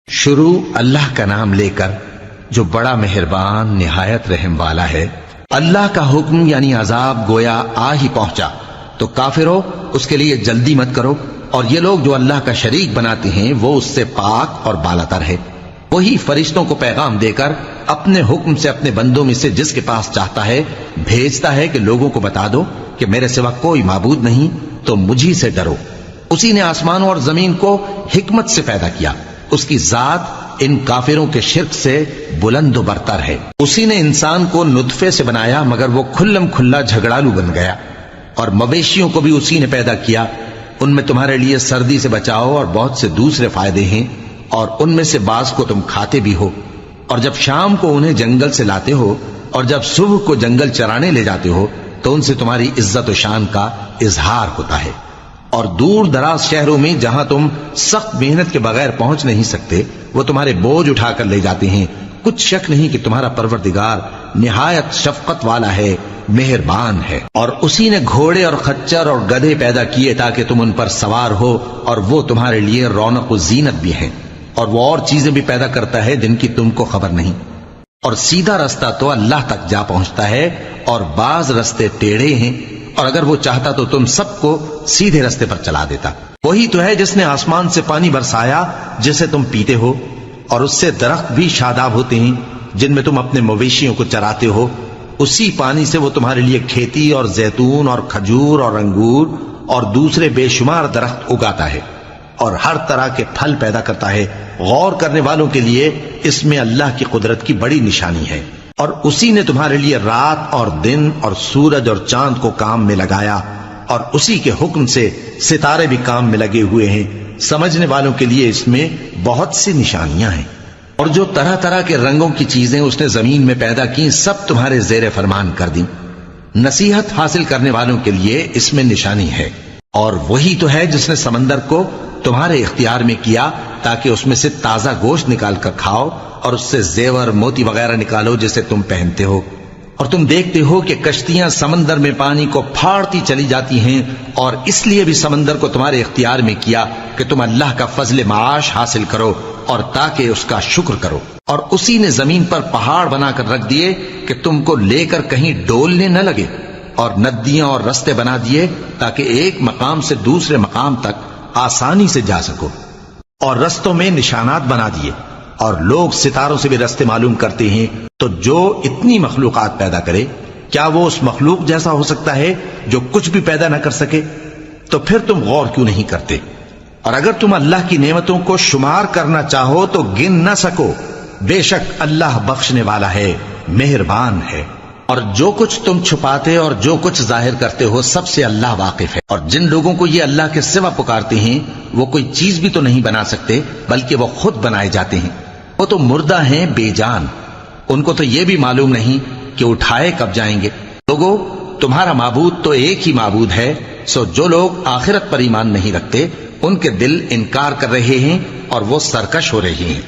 شروع اللہ کا نام لے کر جو بڑا مہربان نہایت رحم والا ہے۔ اللہ کا حکم یعنی عذاب گویا آ ہی پہنچا تو کافروں اس کے لیے جلدی مت کرو، اور یہ لوگ جو اللہ کا شریک بناتے ہیں وہ اس سے پاک اور بالاتر ہے۔ وہی فرشتوں کو پیغام دے کر اپنے حکم سے اپنے بندوں میں سے جس کے پاس چاہتا ہے بھیجتا ہے کہ لوگوں کو بتا دو کہ میرے سوا کوئی معبود نہیں، تو مجھی سے ڈرو۔ اسی نے آسمانوں اور زمین کو حکمت سے پیدا کیا، اس کی ذات ان کافروں کے شرک سے بلند و برتر ہے۔ اسی نے انسان کو نطفے سے بنایا مگر وہ کھلم کھلا جھگڑالو بن گیا، اور مویشیوں کو بھی اسی نے پیدا کیا، ان میں تمہارے لیے سردی سے بچاؤ اور بہت سے دوسرے فائدے ہیں، اور ان میں سے بعض کو تم کھاتے بھی ہو، اور جب شام کو انہیں جنگل سے لاتے ہو اور جب صبح کو جنگل چرانے لے جاتے ہو تو ان سے تمہاری عزت و شان کا اظہار ہوتا ہے۔ اور دور دراز شہروں میں جہاں تم سخت محنت کے بغیر پہنچ نہیں سکتے وہ تمہارے بوجھ اٹھا کر لے جاتے ہیں۔ کچھ شک نہیں کہ تمہارا پروردگار نہایت شفقت والا ہے، مہربان ہے۔ اور اسی نے گھوڑے اور خچر اور گدھے پیدا کیے تاکہ تم ان پر سوار ہو، اور وہ تمہارے لیے رونق و زینت بھی ہیں، اور وہ اور چیزیں بھی پیدا کرتا ہے جن کی تم کو خبر نہیں۔ اور سیدھا رستہ تو اللہ تک جا پہنچتا ہے، اور بعض رستے ٹیڑھے ہیں، اور اگر وہ چاہتا تو تم سب کو سیدھے رستے پر چلا دیتا۔ وہی تو ہے جس نے آسمان سے پانی برسایا جسے تم پیتے ہو، اور اس سے درخت بھی شاداب ہوتے ہیں جن میں تم اپنے مویشیوں کو چراتے ہو۔ اسی پانی سے وہ تمہارے لیے کھیتی اور زیتون اور کھجور اور انگور اور دوسرے بے شمار درخت اگاتا ہے، اور ہر طرح کے پھل پیدا کرتا ہے۔ غور کرنے والوں کے لیے اس میں اللہ کی قدرت کی بڑی نشانی ہے۔ اور اسی نے تمہارے لیے رات اور دن اور سورج اور چاند کو کام میں لگایا، اور اسی کے حکم سے ستارے بھی کام میں لگے ہوئے ہیں۔ سمجھنے والوں کے لیے اس میں بہت سی نشانیاں ہیں۔ اور جو طرح طرح کے رنگوں کی چیزیں اس نے زمین میں پیدا کی سب تمہارے زیر فرمان کر دیں۔ نصیحت حاصل کرنے والوں کے لیے اس میں نشانی ہے۔ اور وہی تو ہے جس نے سمندر کو تمہارے اختیار میں کیا تاکہ اس میں سے تازہ گوشت نکال کر کھاؤ، اور اس سے زیور موتی وغیرہ نکالو جسے تم پہنتے ہو۔ اور تم دیکھتے ہو کہ کشتیاں سمندر میں پانی کو پھاڑتی چلی جاتی ہیں، اور اس لیے بھی سمندر کو تمہارے اختیار میں کیا کہ تم اللہ کا فضل معاش حاصل کرو اور تاکہ اس کا شکر کرو۔ اور اسی نے زمین پر پہاڑ بنا کر رکھ دیے کہ تم کو لے کر کہیں ڈولنے نہ لگے، اور ندیاں اور رستے بنا دیے تاکہ ایک مقام سے دوسرے مقام تک آسانی سے جا سکو، اور رستوں میں نشانات بنا دیے، اور لوگ ستاروں سے بھی رستے معلوم کرتے ہیں۔ تو جو اتنی مخلوقات پیدا کرے کیا وہ اس مخلوق جیسا ہو سکتا ہے جو کچھ بھی پیدا نہ کر سکے؟ تو پھر تم غور کیوں نہیں کرتے؟ اور اگر تم اللہ کی نعمتوں کو شمار کرنا چاہو تو گن نہ سکو۔ بے شک اللہ بخشنے والا ہے، مہربان ہے۔ اور جو کچھ تم چھپاتے اور جو کچھ ظاہر کرتے ہو سب سے اللہ واقف ہے۔ اور جن لوگوں کو یہ اللہ کے سوا پکارتے ہیں وہ کوئی چیز بھی تو نہیں بنا سکتے بلکہ وہ خود بنائے جاتے ہیں۔ وہ تو مردہ ہیں بے جان، ان کو تو یہ بھی معلوم نہیں کہ اٹھائے کب جائیں گے۔ لوگو تمہارا معبود تو ایک ہی معبود ہے، سو جو لوگ آخرت پر ایمان نہیں رکھتے ان کے دل انکار کر رہے ہیں اور وہ سرکش ہو رہے ہیں۔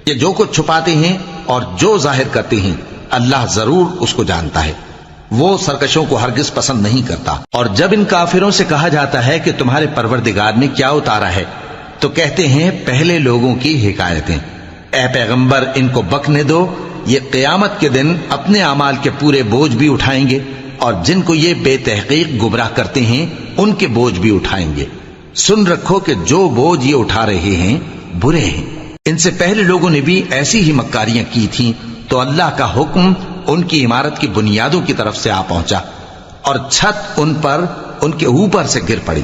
یہ جو کچھ چھپاتے ہیں اور جو ظاہر کرتے ہیں اللہ ضرور اس کو جانتا ہے، وہ سرکشوں کو ہرگز پسند نہیں کرتا۔ اور جب ان کافروں سے کہا جاتا ہے کہ تمہارے پروردگار نے کیا اتارا ہے تو کہتے ہیں پہلے لوگوں کی حکایتیں۔ اے پیغمبر ان کو بکنے دو، یہ قیامت کے دن اپنے اعمال کے پورے بوجھ بھی اٹھائیں گے، اور جن کو یہ بے تحقیق گمراہ کرتے ہیں ان کے بوجھ بھی اٹھائیں گے۔ سن رکھو کہ جو بوجھ یہ اٹھا رہے ہیں برے ہیں۔ ان سے پہلے لوگوں نے بھی ایسی ہی مکاریاں کی تھیں تو اللہ کا حکم ان کی عمارت کی بنیادوں کی طرف سے آ پہنچا، اور چھت ان پر ان کے اوپر سے گر پڑی،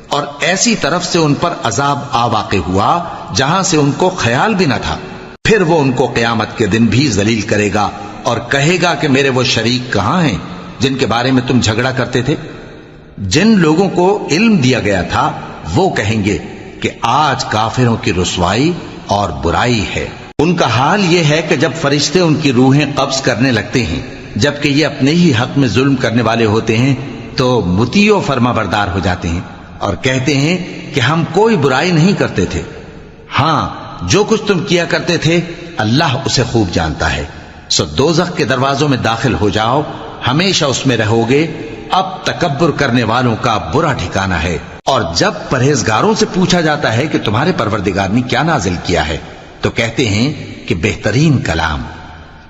اور ایسی طرف سے ان پر عذاب آ واقع ہوا جہاں سے ان کو خیال بھی نہ تھا۔ پھر وہ ان کو قیامت کے دن بھی ذلیل کرے گا اور کہے گا کہ میرے وہ شریک کہاں ہیں جن کے بارے میں تم جھگڑا کرتے تھے؟ جن لوگوں کو علم دیا گیا تھا وہ کہیں گے کہ آج کافروں کی رسوائی اور برائی ہے۔ ان کا حال یہ ہے کہ جب فرشتے ان کی روحیں قبض کرنے لگتے ہیں جبکہ یہ اپنے ہی حق میں ظلم کرنے والے ہوتے ہیں تو مطیع و فرما بردار ہو جاتے ہیں اور کہتے ہیں کہ ہم کوئی برائی نہیں کرتے تھے۔ ہاں جو کچھ تم کیا کرتے تھے اللہ اسے خوب جانتا ہے۔ سو دوزخ کے دروازوں میں داخل ہو جاؤ، ہمیشہ اس میں رہو گے، اب تکبر کرنے والوں کا برا ٹھکانہ ہے۔ اور جب پرہیزگاروں سے پوچھا جاتا ہے کہ تمہارے پروردگار نے کیا نازل کیا ہے تو کہتے ہیں کہ بہترین کلام.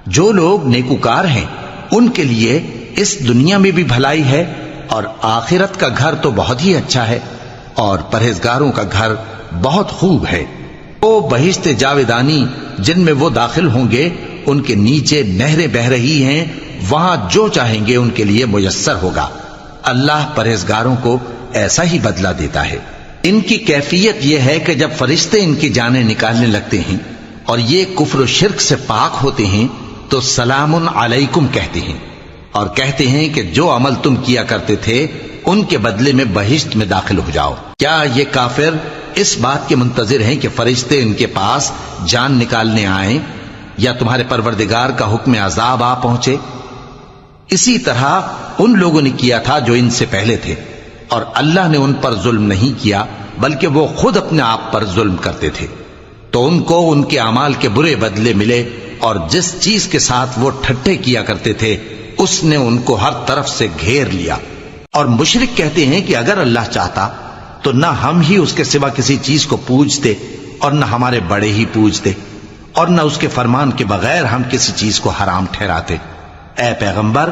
جو لوگ نیکوکار ہیں ان کے لیے اس دنیا میں بھی بھلائی ہے اور آخرت کا گھر تو بہت ہی اچھا ہے، اور پرہیزگاروں کا گھر بہت خوب ہے. وہ بہشت جاویدانی جن میں وہ داخل ہوں گے، ان کے نیچے نہریں بہہ رہی ہیں، وہاں جو چاہیں گے ان کے لیے میسر ہوگا. اللہ پرہیزگاروں کو ایسا ہی بدلہ دیتا ہے. ان کی کیفیت یہ ہے کہ جب فرشتے ان کی جانیں نکالنے لگتے ہیں اور یہ کفر و شرک سے پاک ہوتے ہیں تو سلام علیکم کہتے ہیں، اور کہتے ہیں کہ جو عمل تم کیا کرتے تھے ان کے بدلے میں بہشت میں داخل ہو جاؤ. کیا یہ کافر اس بات کے منتظر ہیں کہ فرشتے ان کے پاس جان نکالنے آئیں یا تمہارے پروردگار کا حکم عذاب آ پہنچے؟ اسی طرح ان لوگوں نے کیا تھا جو ان سے پہلے تھے، اور اللہ نے ان پر ظلم نہیں کیا بلکہ وہ خود اپنے آپ پر ظلم کرتے تھے. تو ان کو ان کے اعمال کے برے بدلے ملے، اور جس چیز کے ساتھ وہ ٹھٹھے کیا کرتے تھے اس نے ان کو ہر طرف سے گھیر لیا. اور مشرک کہتے ہیں کہ اگر اللہ چاہتا تو نہ ہم ہی اس کے سوا کسی چیز کو پوجتے اور نہ ہمارے بڑے ہی پوجتے، اور نہ اس کے فرمان کے بغیر ہم کسی چیز کو حرام ٹھہراتے. اے پیغمبر،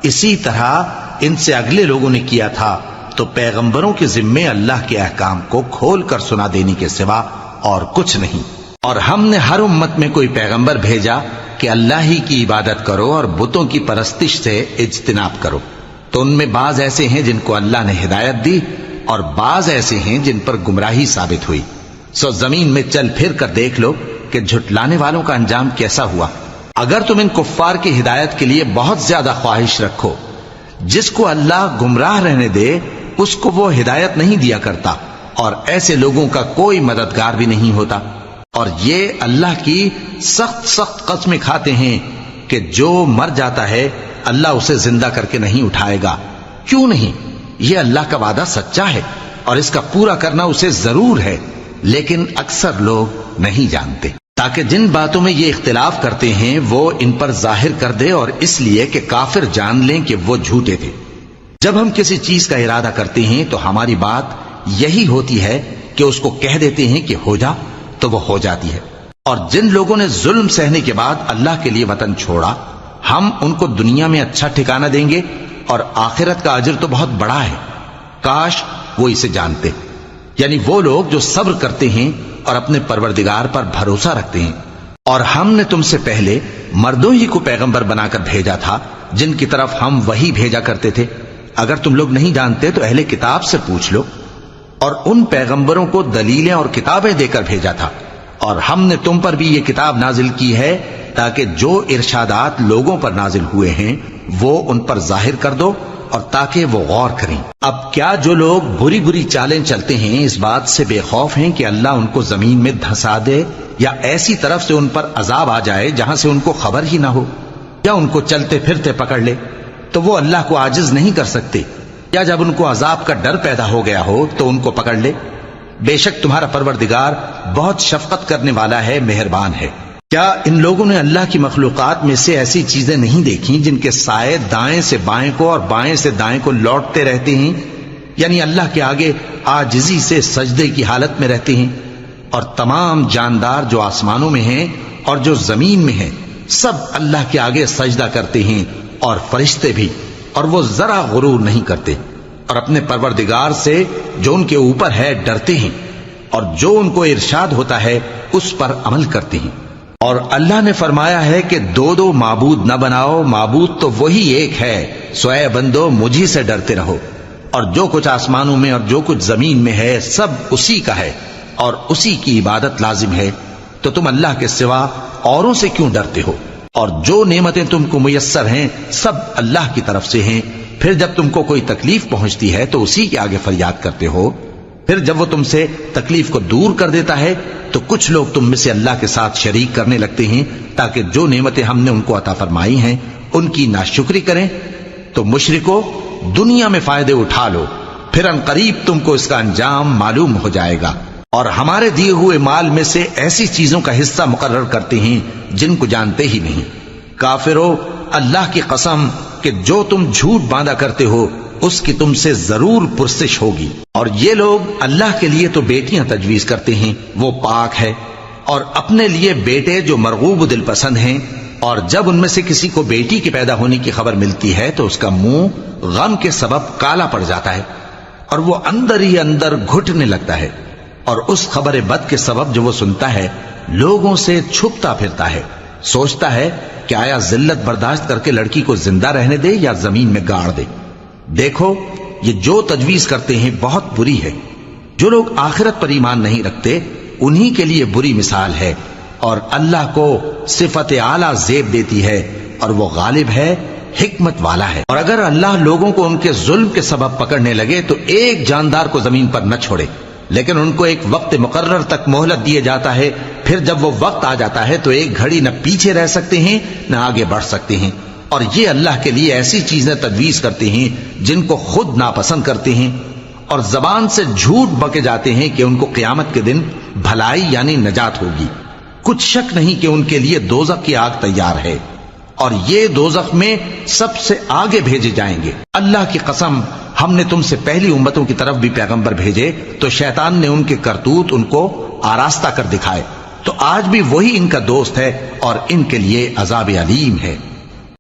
اسی طرح ان سے اگلے لوگوں نے کیا تھا، تو پیغمبروں کے ذمے اللہ کے احکام کو کھول کر سنا دینے کے سوا اور کچھ نہیں. اور ہم نے ہر امت میں کوئی پیغمبر بھیجا کہ اللہ ہی کی عبادت کرو اور بتوں کی پرستش سے اجتناب کرو. تو ان میں بعض ایسے ہیں جن کو اللہ نے ہدایت دی، اور بعض ایسے ہیں جن پر گمراہی ثابت ہوئی. سو زمین میں چل پھر کر دیکھ لو کہ جھٹلانے والوں کا انجام کیسا ہوا. اگر تم ان کفار کی ہدایت کے لیے بہت زیادہ خواہش رکھو، جس کو اللہ گمراہ رہنے دے اس کو وہ ہدایت نہیں دیا کرتا، اور ایسے لوگوں کا کوئی مددگار بھی نہیں ہوتا. اور یہ اللہ کی سخت قسمیں کھاتے ہیں کہ جو مر جاتا ہے اللہ اسے زندہ کر کے نہیں اٹھائے گا. کیوں نہیں؟ یہ اللہ کا وعدہ سچا ہے اور اس کا پورا کرنا اسے ضرور ہے، لیکن اکثر لوگ نہیں جانتے. تاکہ جن باتوں میں یہ اختلاف کرتے ہیں وہ ان پر ظاہر کر دے، اور اس لیے کہ کافر جان لیں کہ وہ جھوٹے تھے. جب ہم کسی چیز کا ارادہ کرتے ہیں تو ہماری بات یہی ہوتی ہے کہ اس کو کہہ دیتے ہیں کہ ہو جا، تو وہ ہو جاتی ہے. اور جن لوگوں نے ظلم سہنے کے بعد اللہ کے لیے وطن چھوڑا، ہم ان کو دنیا میں اچھا ٹھکانہ دیں گے، اور آخرت کا اجر تو بہت بڑا ہے. کاش وہ اسے جانتے. یعنی وہ لوگ جو صبر کرتے ہیں اور اپنے پروردگار پر بھروسہ رکھتے ہیں. اور ہم نے تم سے پہلے مردوں ہی کو پیغمبر بنا کر بھیجا تھا جن کی طرف ہم وہی بھیجا کرتے تھے. اگر تم لوگ نہیں جانتے تو اہل کتاب سے پوچھ لو. اور ان پیغمبروں کو دلیلیں اور کتابیں دے کر بھیجا تھا، اور ہم نے تم پر بھی یہ کتاب نازل کی ہے تاکہ جو ارشادات لوگوں پر نازل ہوئے ہیں وہ ان پر ظاہر کر دو، اور تاکہ وہ غور کریں. اب کیا جو لوگ بری بری چالیں چلتے ہیں اس بات سے بے خوف ہیں کہ اللہ ان کو زمین میں دھسا دے، یا ایسی طرف سے ان پر عذاب آ جائے جہاں سے ان کو خبر ہی نہ ہو، یا ان کو چلتے پھرتے پکڑ لے تو وہ اللہ کو عاجز نہیں کر سکتے، یا جب ان کو عذاب کا ڈر پیدا ہو گیا ہو تو ان کو پکڑ لے؟ بے شک تمہارا پروردگار بہت شفقت کرنے والا ہے، مہربان ہے. کیا ان لوگوں نے اللہ کی مخلوقات میں سے ایسی چیزیں نہیں دیکھی جن کے سائے دائیں سے بائیں کو اور بائیں سے دائیں کو لوٹتے رہتے ہیں؟ یعنی اللہ کے آگے عاجزی سے سجدے کی حالت میں رہتے ہیں. اور تمام جاندار جو آسمانوں میں ہیں اور جو زمین میں ہیں سب اللہ کے آگے سجدہ کرتے ہیں، اور فرشتے بھی، اور وہ ذرا غرور نہیں کرتے، اور اپنے پروردگار سے جو ان کے اوپر ہے ڈرتے ہیں، اور جو ان کو ارشاد ہوتا ہے اس پر عمل کرتے ہیں. اور اللہ نے فرمایا ہے کہ دو معبود نہ بناؤ، معبود تو وہی ایک ہے، سو اے بندو مجھی سے ڈرتے رہو. اور جو کچھ آسمانوں میں اور جو کچھ زمین میں ہے سب اسی کا ہے، اور اسی کی عبادت لازم ہے. تو تم اللہ کے سوا اوروں سے کیوں ڈرتے ہو؟ اور جو نعمتیں تم کو میسر ہیں سب اللہ کی طرف سے ہیں. پھر جب تم کو کوئی تکلیف پہنچتی ہے تو اسی کے آگے فریاد کرتے ہو. پھر جب وہ تم سے تکلیف کو دور کر دیتا ہے تو کچھ لوگ تم میں سے اللہ کے ساتھ شریک کرنے لگتے ہیں تاکہ جو نعمتیں ہم نے ان کو عطا فرمائی ہیں ان کی ناشکری کریں. تو مشرکو، دنیا میں فائدے اٹھا لو، پھر ان قریب تم کو اس کا انجام معلوم ہو جائے گا. اور ہمارے دیے ہوئے مال میں سے ایسی چیزوں کا حصہ مقرر کرتے ہیں جن کو جانتے ہی نہیں. کافرو، اللہ کی قسم کہ جو تم جھوٹ باندھا کرتے ہو اس کی تم سے ضرور پرسش ہوگی. اور یہ لوگ اللہ کے لیے تو بیٹیاں تجویز کرتے ہیں، وہ پاک ہے، اور اپنے لیے بیٹے جو مرغوب و دل پسند ہیں، اور جب ان میں سے کسی کو بیٹی کے پیدا ہونے کی خبر ملتی ہے تو اس کا منہ غم کے سبب کالا پڑ جاتا ہے اور وہ اندر ہی اندر گھٹنے لگتا ہے، اور اس خبر بد کے سبب جو وہ سنتا ہے لوگوں سے چھپتا پھرتا ہے، سوچتا ہے کہ آیا ذلت برداشت کر کے لڑکی کو زندہ رہنے دے یا زمین میں گاڑ دے۔ دیکھو یہ جو تجویز کرتے ہیں بہت بری ہے۔ جو لوگ آخرت پر ایمان نہیں رکھتے انہی کے لیے بری مثال ہے، اور اللہ کو صفت اعلیٰ زیب دیتی ہے، اور وہ غالب ہے، حکمت والا ہے۔ اور اگر اللہ لوگوں کو ان کے ظلم کے سبب پکڑنے لگے تو ایک جاندار کو زمین پر نہ چھوڑے، لیکن ان کو ایک وقت مقرر تک مہلت دیے جاتا ہے، پھر جب وہ وقت آ جاتا ہے تو ایک گھڑی نہ پیچھے رہ سکتے ہیں نہ آگے بڑھ سکتے ہیں۔ اور یہ اللہ کے لیے ایسی چیزیں تجویز کرتے ہیں جن کو خود ناپسند کرتے ہیں، اور زبان سے جھوٹ بکے جاتے ہیں کہ ان کو قیامت کے دن بھلائی یعنی نجات ہوگی۔ کچھ شک نہیں کہ ان کے لیے دوزخ کی آگ تیار ہے، اور یہ دوزخ میں سب سے آگے بھیجے جائیں گے۔ اللہ کی قسم، ہم نے تم سے پہلی امتوں کی طرف بھی پیغمبر بھیجے تو شیطان نے ان کے کرتوت ان کو آراستہ کر دکھائے، تو آج بھی وہی ان کا دوست ہے اور ان کے لیے عذاب علیم ہے۔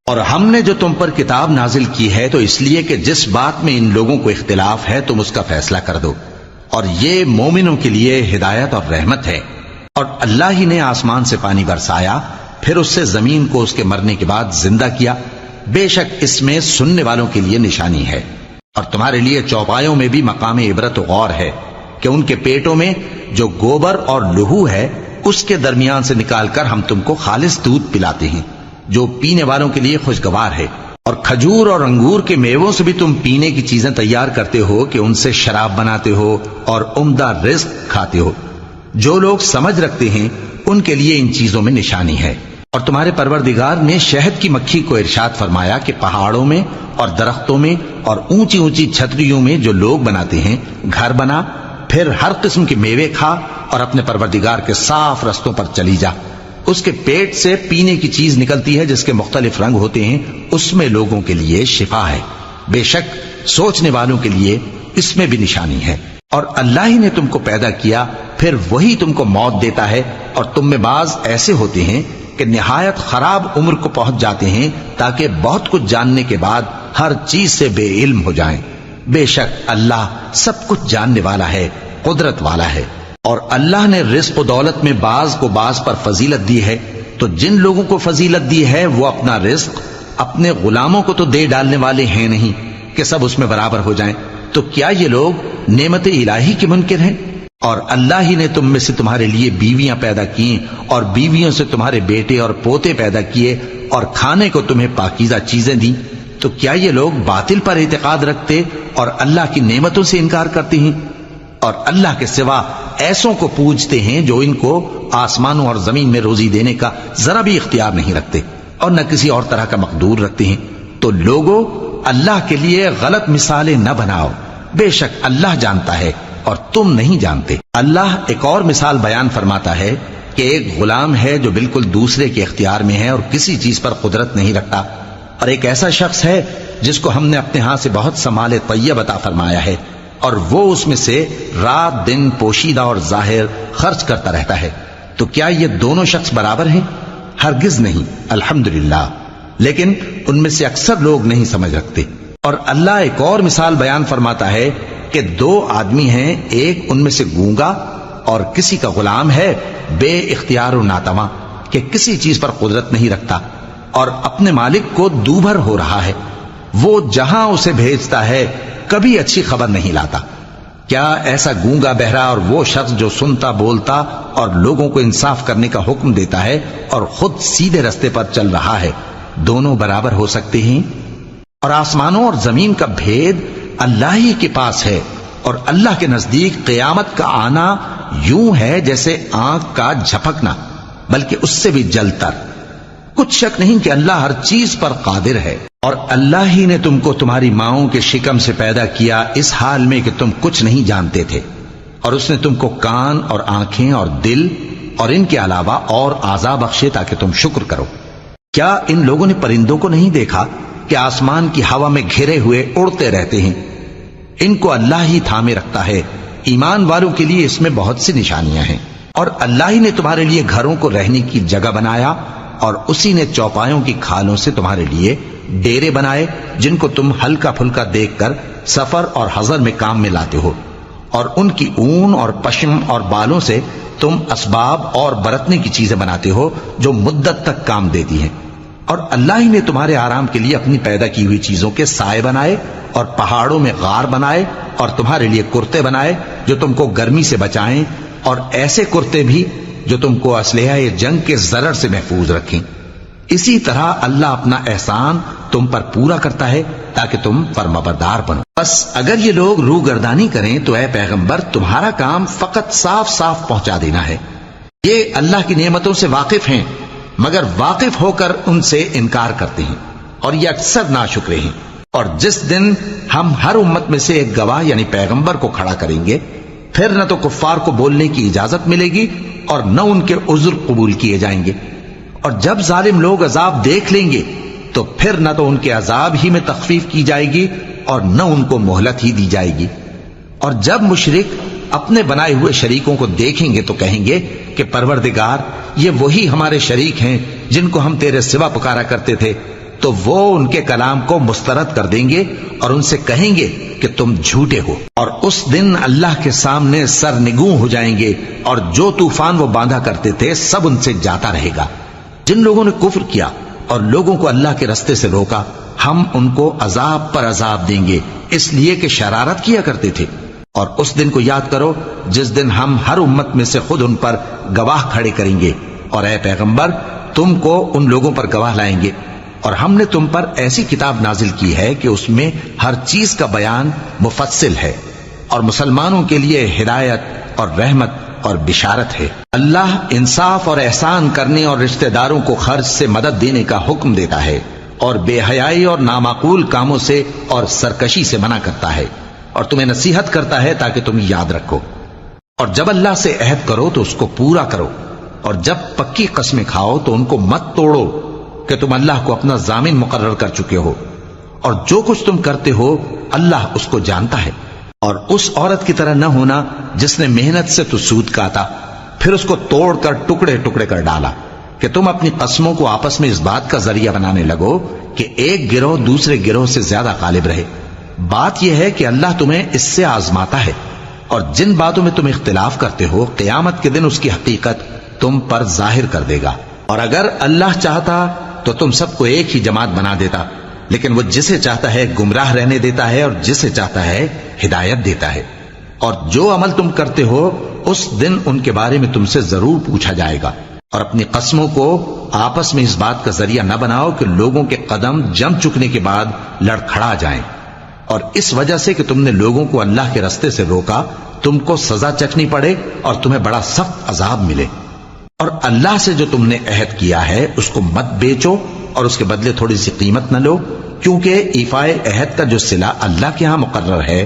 اور ہم نے جو تم پر کتاب نازل کی ہے تو اس لیے کہ جس بات میں ان لوگوں کو اختلاف ہے تم اس کا فیصلہ کر دو، اور یہ مومنوں کے لیے ہدایت اور رحمت ہے۔ اور اللہ ہی نے آسمان سے پانی برسایا، پھر اس سے زمین کو اس کے مرنے کے بعد زندہ کیا، بے شک اس میں سننے والوں کے لیے نشانی ہے۔ اور تمہارے لیے چوپایوں میں بھی مقام عبرت و غور ہے کہ ان کے پیٹوں میں جو گوبر اور لہو ہے اس کے درمیان سے نکال کر ہم تم کو خالص دودھ پلاتے ہیں جو پینے والوں کے لیے خوشگوار ہے، اور کھجور اور انگور کے میووں سے بھی تم پینے کی چیزیں تیار کرتے ہو کہ ان سے شراب بناتے ہو اور عمدہ رزق کھاتے ہو۔ جو لوگ سمجھ رکھتے ہیں ان کے لیے ان چیزوں میں نشانی ہے۔ اور تمہارے پروردگار نے شہد کی مکھی کو ارشاد فرمایا کہ پہاڑوں میں اور درختوں میں اور اونچی اونچی چھتریوں میں جو لوگ بناتے ہیں گھر بنا، پھر ہر قسم کے میوے کھا اور اپنے پروردگار کے صاف رستوں پر چلی جا۔ اس کے پیٹ سے پینے کی چیز نکلتی ہے جس کے مختلف رنگ ہوتے ہیں، اس میں لوگوں کے لیے شفا ہے، بے شک سوچنے والوں کے لیے اس میں بھی نشانی ہے۔ اور اللہ ہی نے تم کو پیدا کیا، پھر وہی تم کو موت دیتا ہے، اور تم میں بعض ایسے ہوتے ہیں کہ نہایت خراب عمر کو پہنچ جاتے ہیں تاکہ بہت کچھ جاننے کے بعد ہر چیز سے بے علم ہو جائیں۔ بے شک اللہ سب کچھ جاننے والا ہے، قدرت والا ہے۔ اور اللہ نے رزق و دولت میں بعض کو بعض پر فضیلت دی ہے، تو جن لوگوں کو فضیلت دی ہے وہ اپنا رزق اپنے غلاموں کو تو دے ڈالنے والے ہیں نہیں کہ سب اس میں برابر ہو جائیں، تو کیا یہ لوگ نعمت الہی کے منکر ہیں؟ اور اللہ ہی نے تم میں سے تمہارے لیے بیویاں پیدا کی اور بیویوں سے تمہارے بیٹے اور پوتے پیدا کیے اور کھانے کو تمہیں پاکیزہ چیزیں دیں، تو کیا یہ لوگ باطل پر اعتقاد رکھتے اور اللہ کی نعمتوں سے انکار کرتے ہیں؟ اور اللہ کے سوا ایسوں کو پوجتے ہیں جو ان کو آسمانوں اور زمین میں روزی دینے کا ذرا بھی اختیار نہیں رکھتے اور نہ کسی اور طرح کا مقدور رکھتے ہیں۔ تو لوگوں اللہ کے لیے غلط مثالیں نہ بناؤ، بے شک اللہ جانتا ہے اور تم نہیں جانتے۔ اللہ ایک اور مثال بیان فرماتا ہے کہ ایک غلام ہے جو بالکل دوسرے کے اختیار میں ہے اور کسی چیز پر قدرت نہیں رکھتا، اور ایک ایسا شخص ہے جس کو ہم نے اپنے ہاں سے بہت سا مال طیب عطا فرمایا ہے اور وہ اس میں سے رات دن پوشیدہ اور ظاہر خرچ کرتا رہتا ہے، تو کیا یہ دونوں شخص برابر ہیں؟ ہرگز نہیں، الحمدللہ، لیکن ان میں سے اکثر لوگ نہیں سمجھ رکھتے۔ اور اللہ ایک اور مثال بیان فرماتا ہے کہ دو آدمی ہیں، ایک ان میں سے گونگا اور کسی کا غلام ہے بے اختیار و ناتواں کہ کسی چیز پر قدرت نہیں رکھتا اور اپنے مالک کو دوبھر ہو رہا ہے، وہ جہاں اسے بھیجتا ہے کبھی اچھی خبر نہیں لاتا۔ کیا ایسا گونگا بہرا اور وہ شخص جو سنتا بولتا اور لوگوں کو انصاف کرنے کا حکم دیتا ہے اور خود سیدھے رستے پر چل رہا ہے، دونوں برابر ہو سکتے ہیں؟ اور آسمانوں اور زمین کا بھید اللہ ہی کے پاس ہے، اور اللہ کے نزدیک قیامت کا آنا یوں ہے جیسے آنکھ کا جھپکنا، بلکہ اس سے بھی جلتر۔ کچھ شک نہیں کہ اللہ ہر چیز پر قادر ہے۔ اور اللہ ہی نے تم کو تمہاری ماؤں کے شکم سے پیدا کیا اس حال میں کہ تم کچھ نہیں جانتے تھے، اور اس نے تم کو کان اور آنکھیں اور دل اور ان کے علاوہ اور اعضاء بخشے تاکہ تم شکر کرو۔ کیا ان لوگوں نے پرندوں کو نہیں دیکھا کہ آسمان کی ہوا میں گھرے ہوئے اڑتے رہتے ہیں؟ ان کو اللہ ہی تھامے رکھتا ہے۔ ایمان والوں کے لیے اس میں بہت سی نشانیاں ہیں۔ اور اللہ ہی نے تمہارے لیے گھروں کو رہنے کی جگہ بنایا، اور اسی نے چوپایوں کی کھالوں سے تمہارے لیے ڈیرے بنائے جن کو تم ہلکا پھلکا دیکھ کر سفر اور حضر میں کام میں لاتے ہو، اور ان کی اون اور پشم اور بالوں سے تم اسباب اور برتنے کی چیزیں بناتے ہو جو مدت تک کام دیتی ہیں۔ اور اللہ ہی نے تمہارے آرام کے لیے اپنی پیدا کی ہوئی چیزوں کے سائے بنائے، اور پہاڑوں میں غار بنائے، اور تمہارے لیے کرتے بنائے جو تم کو گرمی سے بچائیں، اور ایسے کرتے بھی جو تم کو اسلحہ جنگ کے ضرر سے محفوظ رکھیں۔ اسی طرح اللہ اپنا احسان تم پر پورا کرتا ہے تاکہ تم فرمانبردار بنو۔ بس اگر یہ لوگ روگردانی کریں تو اے پیغمبر تمہارا کام فقط صاف صاف پہنچا دینا ہے۔ یہ اللہ کی نعمتوں سے واقف ہیں مگر واقف ہو کر ان سے انکار کرتے ہیں، اور یہ اکثر ناشکرے ہیں۔ اور جس دن ہم ہر امت میں سے ایک گواہ یعنی پیغمبر کو کھڑا کریں گے، پھر نہ تو کفار کو بولنے کی اجازت ملے گی اور نہ ان کے عذر قبول کیے جائیں گے۔ اور جب ظالم لوگ عذاب دیکھ لیں گے تو پھر نہ تو ان کے عذاب ہی میں تخفیف کی جائے گی اور نہ ان کو مہلت ہی دی جائے گی۔ اور جب مشرک اپنے بنائے ہوئے شریکوں کو دیکھیں گے تو کہیں گے کہ پروردگار، یہ وہی ہمارے شریک ہیں جن کو ہم تیرے سوا پکارا کرتے تھے، تو وہ ان کے کلام کو مسترد کر دیں گے اور ان سے کہیں گے کہ تم جھوٹے ہو۔ اور اس دن اللہ کے سامنے سرنگوں ہو جائیں گے، اور جو طوفان وہ باندھا کرتے تھے سب ان سے جاتا رہے گا۔ جن لوگوں نے کفر کیا اور لوگوں کو اللہ کے رستے سے روکا، ہم ان کو عذاب پر عذاب دیں گے اس لیے کہ شرارت کیا کرتے تھے۔ اور اس دن کو یاد کرو جس دن ہم ہر امت میں سے خود ان پر گواہ کھڑے کریں گے، اور اے پیغمبر تم کو ان لوگوں پر گواہ لائیں گے۔ اور ہم نے تم پر ایسی کتاب نازل کی ہے کہ اس میں ہر چیز کا بیان مفصل ہے، اور مسلمانوں کے لیے ہدایت اور رحمت اور بشارت ہے۔ اللہ انصاف اور احسان کرنے اور رشتہ داروں کو خرچ سے مدد دینے کا حکم دیتا ہے، اور بے حیائی اور نامعقول کاموں سے اور سرکشی سے منع کرتا ہے، اور تمہیں نصیحت کرتا ہے تاکہ تم یاد رکھو۔ اور جب اللہ سے عہد کرو تو اس کو پورا کرو، اور جب پکی قسمیں کھاؤ تو ان کو مت توڑو کہ تم اللہ کو اپنا ضامن مقرر کر چکے ہو، اور جو کچھ تم کرتے ہو اللہ اس کو جانتا ہے۔ اور اس عورت کی طرح نہ ہونا جس نے محنت سے تو سود کاتا پھر اس کو توڑ کر ٹکڑے ٹکڑے کر ڈالا، کہ تم اپنی قسموں کو آپس میں اس بات کا ذریعہ بنانے لگو کہ ایک گروہ دوسرے گروہ سے زیادہ غالب رہے۔ بات یہ ہے کہ اللہ تمہیں اس سے آزماتا ہے، اور جن باتوں میں تم اختلاف کرتے ہو قیامت کے دن اس کی حقیقت تم پر ظاہر کر دے گا۔ اور اگر اللہ چاہتا تو تم سب کو ایک ہی جماعت بنا دیتا، لیکن وہ جسے چاہتا ہے گمراہ رہنے دیتا ہے اور جسے چاہتا ہے ہدایت دیتا ہے۔ اور جو عمل تم کرتے ہو اس دن ان کے بارے میں تم سے ضرور پوچھا جائے گا۔ اور اپنی قسموں کو آپس میں اس بات کا ذریعہ نہ بناؤ کہ لوگوں کے قدم جم چکنے کے بعد لڑکھڑا جائیں، اور اس وجہ سے کہ تم نے لوگوں کو اللہ کے رستے سے روکا تم کو سزا چکھنی پڑے اور تمہیں بڑا سخت عذاب ملے۔ اور اللہ سے جو تم نے عہد کیا ہے اس کو مت بیچو اور اس کے بدلے تھوڑی سی قیمت نہ لو، کیونکہ ایفائے عہد کا جو صلہ اللہ کے ہاں مقرر ہے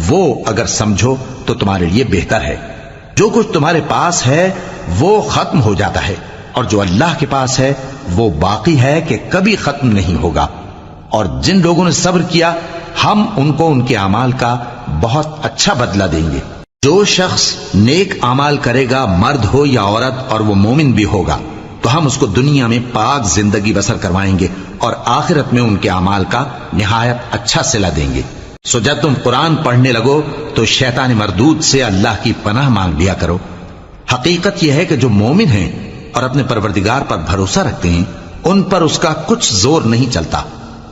وہ اگر سمجھو تو تمہارے لیے بہتر ہے۔ جو کچھ تمہارے پاس ہے وہ ختم ہو جاتا ہے، اور جو اللہ کے پاس ہے وہ باقی ہے کہ کبھی ختم نہیں ہوگا۔ اور جن لوگوں نے صبر کیا ہم ان کو ان کے اعمال کا بہت اچھا بدلہ دیں گے۔ جو شخص نیک اعمال کرے گا مرد ہو یا عورت اور وہ مومن بھی ہوگا تو ہم اس کو دنیا میں پاک زندگی بسر کروائیں گے، اور آخرت میں ان کے اعمال کا نہایت اچھا صلہ دیں گے۔ سو جب تم قرآن پڑھنے لگو تو شیطان مردود سے اللہ کی پناہ مانگ لیا کرو۔ حقیقت یہ ہے کہ جو مومن ہیں اور اپنے پروردگار پر بھروسہ رکھتے ہیں ان پر اس کا کچھ زور نہیں چلتا۔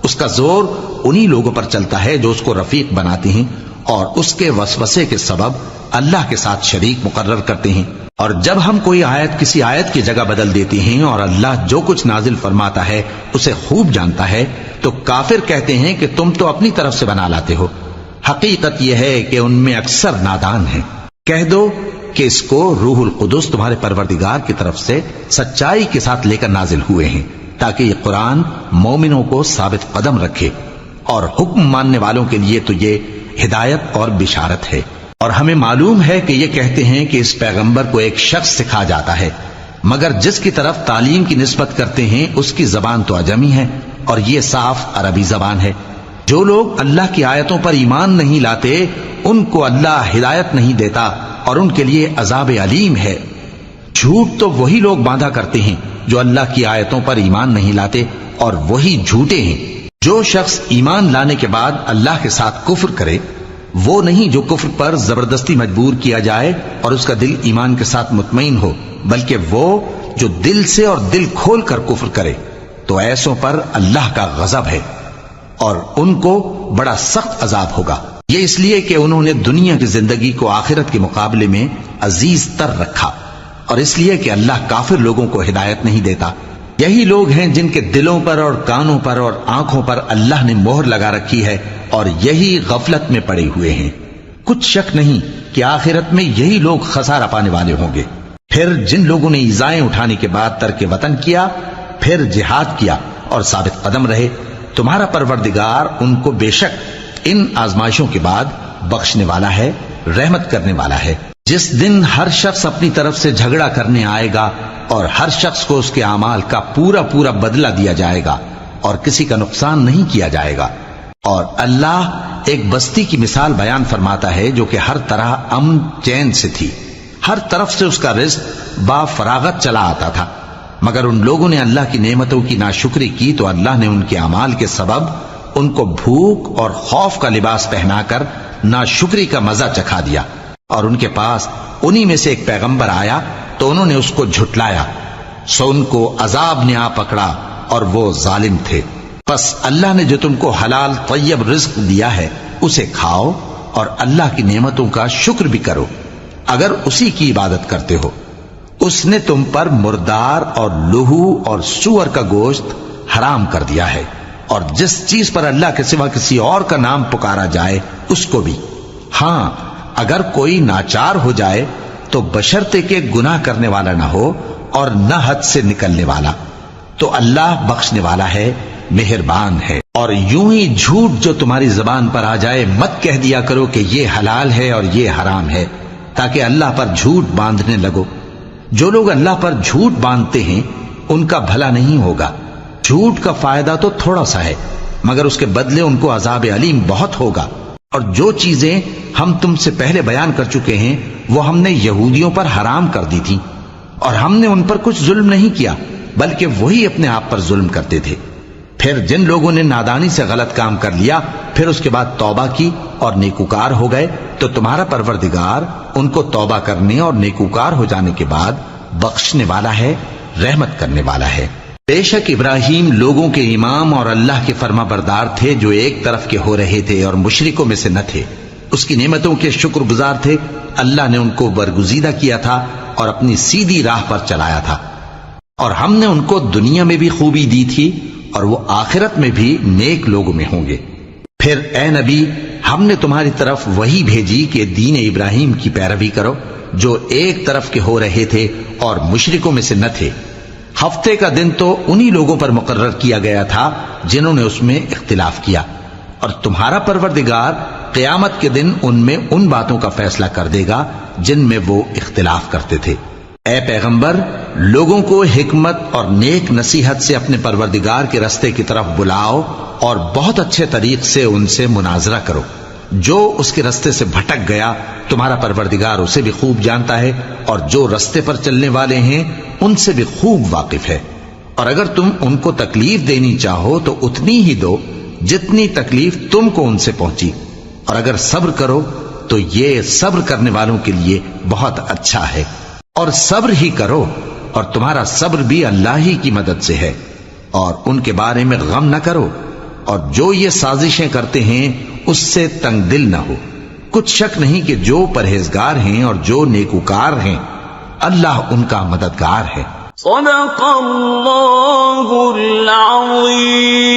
اس کا زور انہی لوگوں پر چلتا ہے جو اس کو رفیق بناتے ہیں اور اس کے وسوسے کے سبب اللہ کے ساتھ شریک مقرر کرتے ہیں۔ اور جب ہم کوئی آیت کسی آیت کی جگہ بدل دیتے ہیں اور اللہ جو کچھ نازل فرماتا ہے اسے خوب جانتا ہے تو کافر کہتے ہیں کہ تم تو اپنی طرف سے بنا لاتے ہو۔ حقیقت یہ ہے کہ ان میں اکثر نادان ہیں۔ کہہ دو کہ اس کو روح القدس تمہارے پروردگار کی طرف سے سچائی کے ساتھ لے کر نازل ہوئے ہیں تاکہ یہ قرآن مومنوں کو ثابت قدم رکھے، اور حکم ماننے والوں کے لیے تو یہ ہدایت اور بشارت ہے۔ اور ہمیں معلوم ہے کہ یہ کہتے ہیں کہ اس پیغمبر کو ایک شخص سکھا جاتا ہے، مگر جس کی طرف تعلیم کی نسبت کرتے ہیں اس کی زبان تو عجمی ہے اور یہ صاف عربی زبان ہے۔ جو لوگ اللہ کی آیتوں پر ایمان نہیں لاتے ان کو اللہ ہدایت نہیں دیتا اور ان کے لیے عذاب علیم ہے۔ جھوٹ تو وہی لوگ باندھا کرتے ہیں جو اللہ کی آیتوں پر ایمان نہیں لاتے، اور وہی جھوٹے ہیں۔ جو شخص ایمان لانے کے بعد اللہ کے ساتھ کفر کرے، وہ نہیں جو کفر پر زبردستی مجبور کیا جائے اور اس کا دل ایمان کے ساتھ مطمئن ہو، بلکہ وہ جو دل سے اور دل کھول کر کفر کرے، تو ایسوں پر اللہ کا غضب ہے اور ان کو بڑا سخت عذاب ہوگا۔ یہ اس لیے کہ انہوں نے دنیا کی زندگی کو آخرت کے مقابلے میں عزیز تر رکھا، اور اس لیے کہ اللہ کافر لوگوں کو ہدایت نہیں دیتا۔ یہی لوگ ہیں جن کے دلوں پر اور کانوں پر اور آنکھوں پر اللہ نے مہر لگا رکھی ہے، اور یہی غفلت میں پڑے ہوئے ہیں۔ کچھ شک نہیں کہ آخرت میں یہی لوگ خسارہ پانے والے ہوں گے۔ پھر جن لوگوں نے ایذائیں اٹھانے کے بعد ترک وطن کیا، پھر جہاد کیا اور ثابت قدم رہے، تمہارا پروردگار ان کو بے شک ان آزمائشوں کے بعد بخشنے والا ہے، رحمت کرنے والا ہے۔ جس دن ہر شخص اپنی طرف سے جھگڑا کرنے آئے گا اور ہر شخص کو اس کے اعمال کا پورا پورا بدلہ دیا جائے گا اور کسی کا نقصان نہیں کیا جائے گا۔ اور اللہ ایک بستی کی مثال بیان فرماتا ہے جو کہ ہر طرح امن چین سے تھی، ہر طرف سے اس کا رزق با فراغت چلا آتا تھا، مگر ان لوگوں نے اللہ کی نعمتوں کی ناشکری کی تو اللہ نے ان کے اعمال کے سبب ان کو بھوک اور خوف کا لباس پہنا کر ناشکری کا مزہ چکھا دیا۔ اور ان کے پاس انہی میں سے ایک پیغمبر آیا تو انہوں نے اس کو جھٹلایا، سو ان کو عذاب نے آ پکڑا اور وہ ظالم تھے۔ پس اللہ نے جو تم کو حلال طیب رزق دیا ہے اسے کھاؤ اور اللہ کی نعمتوں کا شکر بھی کرو اگر اسی کی عبادت کرتے ہو۔ اس نے تم پر مردار اور لہو اور سور کا گوشت حرام کر دیا ہے، اور جس چیز پر اللہ کے سوا کسی اور کا نام پکارا جائے اس کو بھی۔ ہاں، اگر کوئی ناچار ہو جائے تو بشرطے کہ گناہ کرنے والا نہ ہو اور نہ حد سے نکلنے والا، تو اللہ بخشنے والا ہے، مہربان ہے۔ اور یوں ہی جھوٹ جو تمہاری زبان پر آ جائے مت کہہ دیا کرو کہ یہ حلال ہے اور یہ حرام ہے، تاکہ اللہ پر جھوٹ باندھنے لگو۔ جو لوگ اللہ پر جھوٹ باندھتے ہیں ان کا بھلا نہیں ہوگا۔ جھوٹ کا فائدہ تو تھوڑا سا ہے، مگر اس کے بدلے ان کو عذاب علیم بہت ہوگا۔ اور جو چیزیں ہم تم سے پہلے بیان کر چکے ہیں وہ ہم نے یہودیوں پر حرام کر دی تھی، اور ہم نے ان پر کچھ ظلم نہیں کیا بلکہ وہی اپنے آپ پر ظلم کرتے تھے۔ پھر جن لوگوں نے نادانی سے غلط کام کر لیا پھر اس کے بعد توبہ کی اور نیکوکار ہو گئے تو تمہارا پروردگار ان کو توبہ کرنے اور نیکوکار ہو جانے کے بعد بخشنے والا ہے، رحمت کرنے والا ہے۔ بے شک ابراہیم لوگوں کے امام اور اللہ کے فرما بردار تھے جو ایک طرف کے ہو رہے تھے اور مشرکوں میں سے نہ تھے، اس کی نعمتوں کے شکر گزار تھے۔ اللہ نے ان کو برگزیدہ کیا تھا اور اپنی سیدھی راہ پر چلایا تھا، اور ہم نے ان کو دنیا میں بھی خوبی دی تھی اور وہ آخرت میں بھی نیک لوگوں میں ہوں گے۔ پھر اے نبی، ہم نے تمہاری طرف وہی بھیجی کہ دین ابراہیم کی پیروی کرو جو ایک طرف کے ہو رہے تھے اور مشرکوں میں سے نہ تھے۔ ہفتے کا دن تو انہی لوگوں پر مقرر کیا گیا تھا جنہوں نے اس میں اختلاف کیا، اور تمہارا پروردگار قیامت کے دن ان میں ان باتوں کا فیصلہ کر دے گا جن میں وہ اختلاف کرتے تھے۔ اے پیغمبر، لوگوں کو حکمت اور نیک نصیحت سے اپنے پروردگار کے رستے کی طرف بلاؤ اور بہت اچھے طریق سے ان سے مناظرہ کرو۔ جو اس کے رستے سے بھٹک گیا تمہارا پروردگار اسے بھی خوب جانتا ہے، اور جو رستے پر چلنے والے ہیں ان سے بھی خوب واقف ہے۔ اور اگر تم ان کو تکلیف دینی چاہو تو اتنی ہی دو جتنی تکلیف تم کو ان سے پہنچی، اور اگر صبر کرو تو یہ صبر کرنے والوں کے لیے بہت اچھا ہے۔ اور صبر ہی کرو، اور تمہارا صبر بھی اللہ ہی کی مدد سے ہے، اور ان کے بارے میں غم نہ کرو، اور جو یہ سازشیں کرتے ہیں اس سے تنگ دل نہ ہو۔ کچھ شک نہیں کہ جو پرہیزگار ہیں اور جو نیکوکار ہیں اللہ ان کا مددگار ہے۔ صدق اللہ العظیم۔